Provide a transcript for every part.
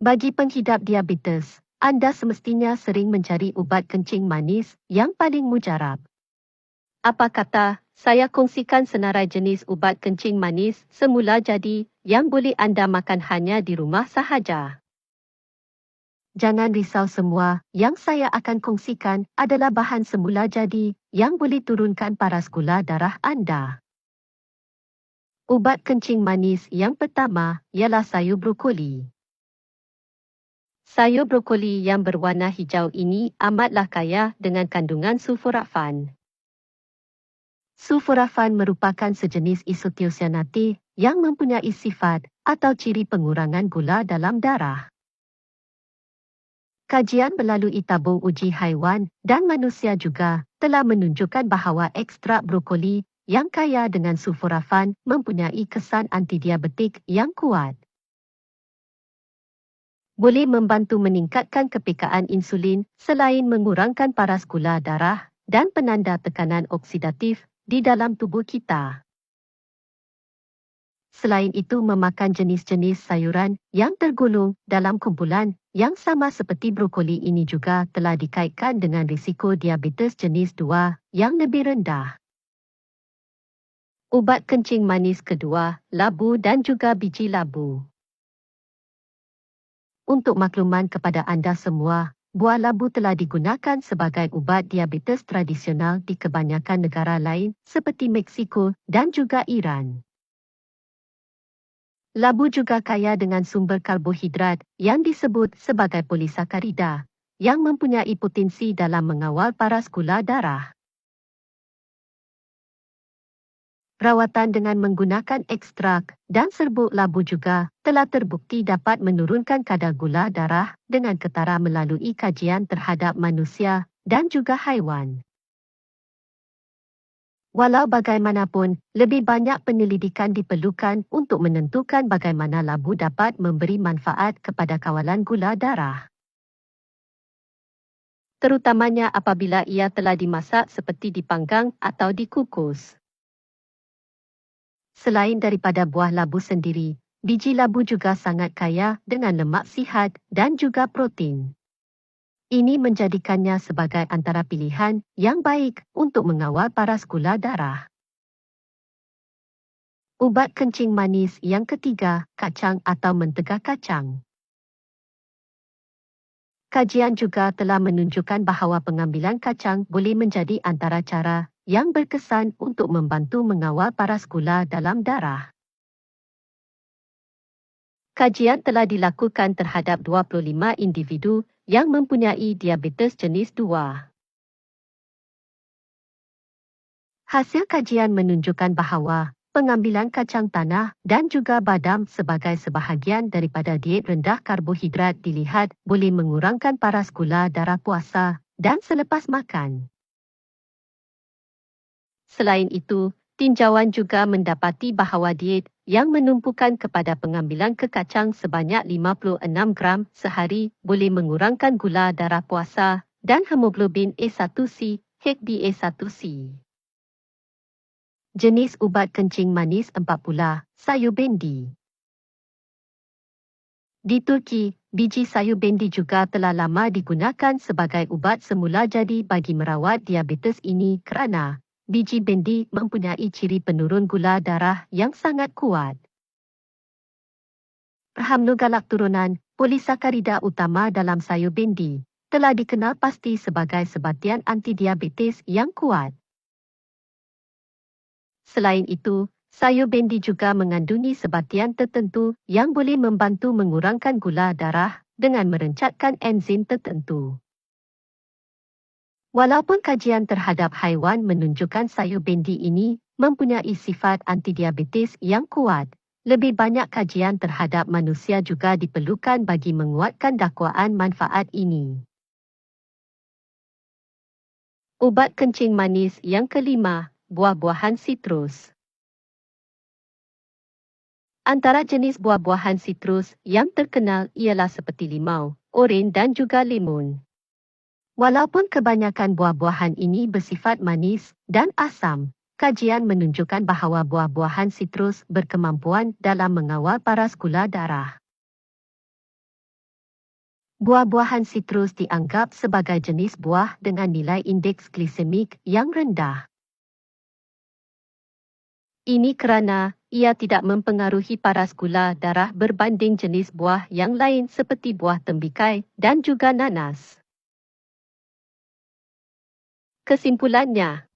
Bagi penghidap diabetes, anda semestinya sering mencari ubat kencing manis yang paling mujarab. Apa kata saya kongsikan senarai jenis ubat kencing manis semula jadi yang boleh anda makan hanya di rumah sahaja. Jangan risau, semua yang saya akan kongsikan adalah bahan semula jadi yang boleh turunkan paras gula darah anda. Ubat kencing manis yang pertama ialah sayur brokoli. Sayur brokoli yang berwarna hijau ini amatlah kaya dengan kandungan sulforafan. Sulforafan merupakan sejenis isothiocyanate yang mempunyai sifat atau ciri pengurangan gula dalam darah. Kajian melalui tabung uji haiwan dan manusia juga telah menunjukkan bahawa ekstrak brokoli yang kaya dengan sulforafan mempunyai kesan antidiabetik yang kuat. Boleh membantu meningkatkan kepekaan insulin selain mengurangkan paras gula darah dan penanda tekanan oksidatif di dalam tubuh kita. Selain itu, memakan jenis-jenis sayuran yang tergolong dalam kumpulan yang sama seperti brokoli ini juga telah dikaitkan dengan risiko diabetes jenis 2 yang lebih rendah. Ubat kencing manis kedua, labu dan juga biji labu. Untuk makluman kepada anda semua, buah labu telah digunakan sebagai ubat diabetes tradisional di kebanyakan negara lain seperti Meksiko dan juga Iran. Labu juga kaya dengan sumber karbohidrat yang disebut sebagai polisakarida, yang mempunyai potensi dalam mengawal paras gula darah. Rawatan dengan menggunakan ekstrak dan serbuk labu juga telah terbukti dapat menurunkan kadar gula darah dengan ketara melalui kajian terhadap manusia dan juga haiwan. Walau bagaimanapun, lebih banyak penyelidikan diperlukan untuk menentukan bagaimana labu dapat memberi manfaat kepada kawalan gula darah. Terutamanya apabila ia telah dimasak seperti dipanggang atau dikukus. Selain daripada buah labu sendiri, biji labu juga sangat kaya dengan lemak sihat dan juga protein. Ini menjadikannya sebagai antara pilihan yang baik untuk mengawal paras gula darah. Ubat kencing manis yang ketiga, kacang atau mentega kacang. Kajian juga telah menunjukkan bahawa pengambilan kacang boleh menjadi antara cara yang berkesan untuk membantu mengawal paras gula dalam darah. Kajian telah dilakukan terhadap 25 individu yang mempunyai diabetes jenis 2. Hasil kajian menunjukkan bahawa pengambilan kacang tanah dan juga badam sebagai sebahagian daripada diet rendah karbohidrat dilihat boleh mengurangkan paras gula darah puasa dan selepas makan. Selain itu, tinjauan juga mendapati bahawa diet yang menumpukan kepada pengambilan kekacang sebanyak 56 gram sehari boleh mengurangkan gula darah puasa dan hemoglobin A1C, HbA1c. Jenis ubat kencing manis 4 pula, sayur bendi. Di Turki, biji sayur bendi juga telah lama digunakan sebagai ubat semula jadi bagi merawat diabetes ini kerana biji bendi mempunyai ciri penurun gula darah yang sangat kuat. Hamnogalak turunan, polisakarida utama dalam sayur bendi, telah dikenal pasti sebagai sebatian antidiabetes yang kuat. Selain itu, sayur bendi juga mengandungi sebatian tertentu yang boleh membantu mengurangkan gula darah dengan merencatkan enzim tertentu. Walaupun kajian terhadap haiwan menunjukkan sayur bendi ini mempunyai sifat antidiabetes yang kuat, lebih banyak kajian terhadap manusia juga diperlukan bagi menguatkan dakwaan manfaat ini. Ubat kencing manis yang kelima, buah-buahan sitrus. Antara jenis buah-buahan sitrus yang terkenal ialah seperti limau, oren dan juga limun. Walaupun kebanyakan buah-buahan ini bersifat manis dan asam, kajian menunjukkan bahawa buah-buahan sitrus berkemampuan dalam mengawal paras gula darah. Buah-buahan sitrus dianggap sebagai jenis buah dengan nilai indeks glisemik yang rendah. Ini kerana ia tidak mempengaruhi paras gula darah berbanding jenis buah yang lain seperti buah tembikai dan juga nanas. Kesimpulannya,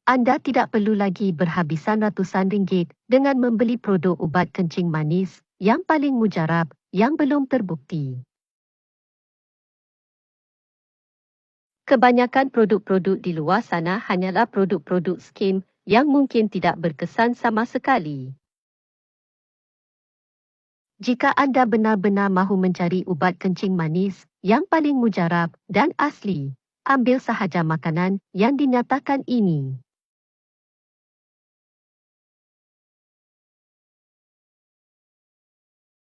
anda tidak perlu lagi berhabisan ratusan ringgit dengan membeli produk ubat kencing manis yang paling mujarab yang belum terbukti. Kebanyakan produk-produk di luar sana hanyalah produk-produk skim yang mungkin tidak berkesan sama sekali. Jika anda benar-benar mahu mencari ubat kencing manis yang paling mujarab dan asli, ambil sahaja makanan yang dinyatakan ini.